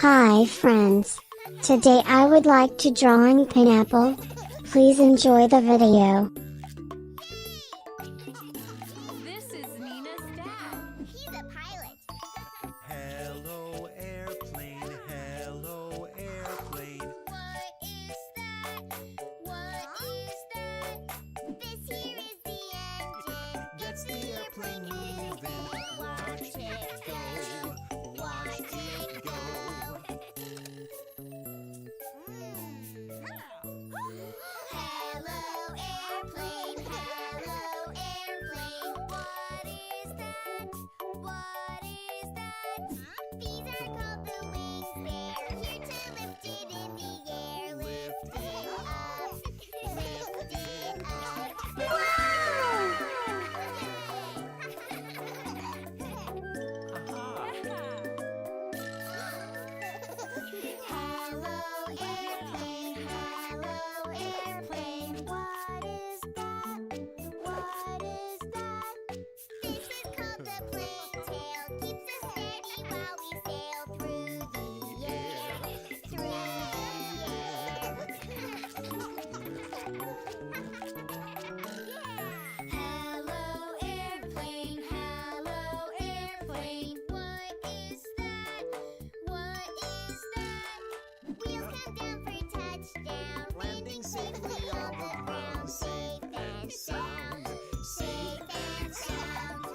Hi friends. Today I would like to draw an pineapple. Please enjoy the video. This is Nina's dad. He's a pilot. Hello airplane, hello airplane. What is that? What is that? This here is the engine. Gets the airplane moving. Watch it go. Watch it go. Hello airplane, hello airplane. What is that? What is that? These are called the wings. They're here to lift it in the air. Lift it up. Lift it up. Wow! Hello airplane, hello airplane. What is that? What is that? This is called the plane tail. Keeps us steady while we sail through the air. Through the air. Hello airplane, hello airplane. What is that? What is that? Wheels come down for touchdown. Landing safely on the ground. Safe and sound. Safe and sound.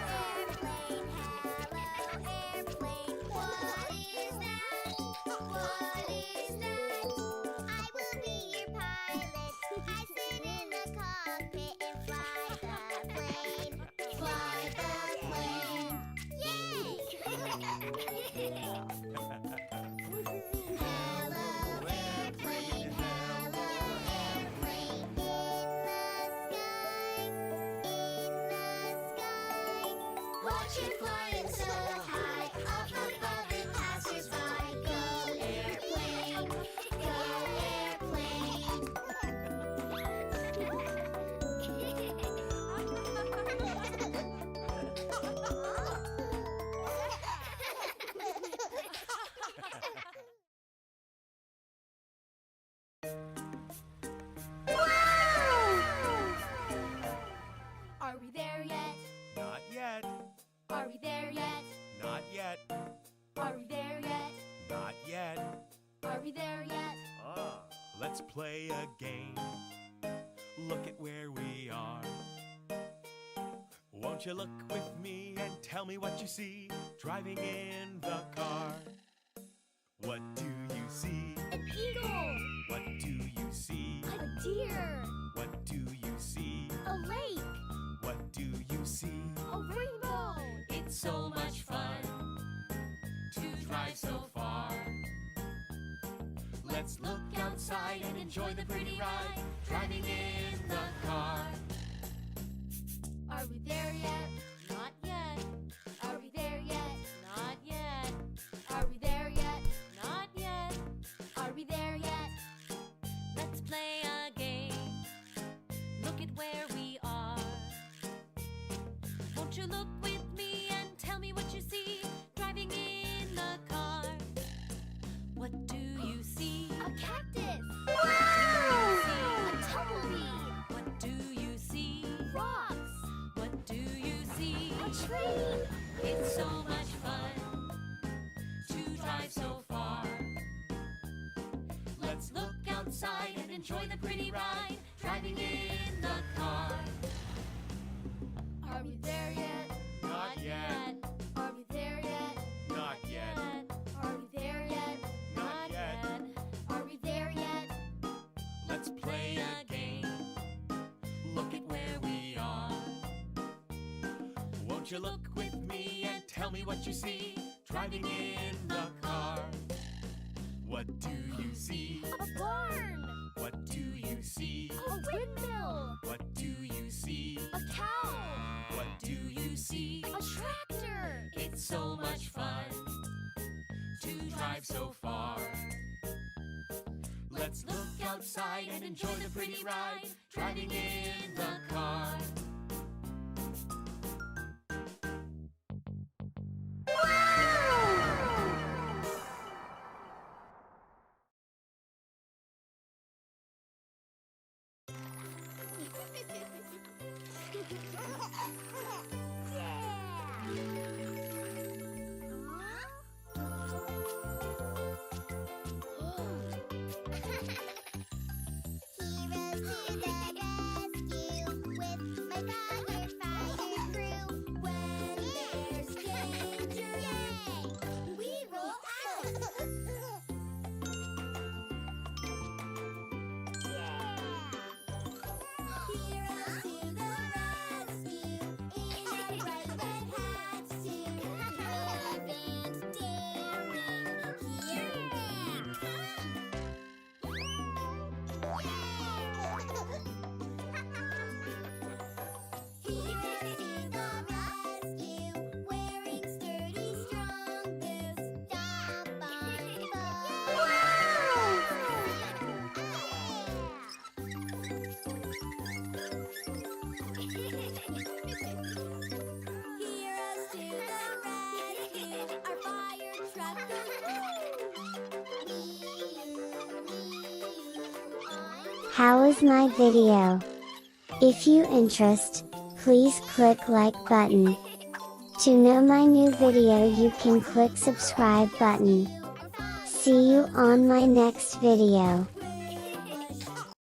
Airplane, hello airplane. What is that? What is that? I will be your pilot. I sit in the cockpit and fly the plane. Fly the plane. Yay! Hello airplane, hello airplane. In the sky. Watch it flying so high, up above it passes by. Go airplane, go Are we there yet? Not yet, Are we there yet? not yet, Are we there yet? not yet. Are we there yet? Let's play a game. Look at where we are. Won't you look with me and tell me what you see driving in the car? What do you see? An eagle! What do you see? A deer! What do you see? A lake! What do you see? A rainbow! It's so much fun to drive so far. Let's look outside and enjoy the pretty ride driving in the car. Are we there yet? Not yet, Are we there yet? not yet, Are we there yet? not yet. Are we there yet? Let's play a game. Look at where we are. Won't you look with me and tell me what you see driving in the car? What do you see? A cactus! Wow! A tumbleweed! What do you see? Rocks! What do you see? A tree! It's so much fun to drive so far. Let's look outside and enjoy the pretty ride driving in the car. Are we there yet? Not yet, Are we there yet? not yet, Are we there yet? not yet. Are we there yet? Let's play a game. Look at where we are. Won't you look with me and tell me what you see driving in the car? What do you see? A barn! What do you see? A windmill! What do you see? A cow! What do you see? A tractor! It's so much fun to drive so far. Let's look outside and enjoy the pretty ride, driving in the car. How was my video? If you interest, please click like button. To know my new video you can click subscribe button. See you on my next video.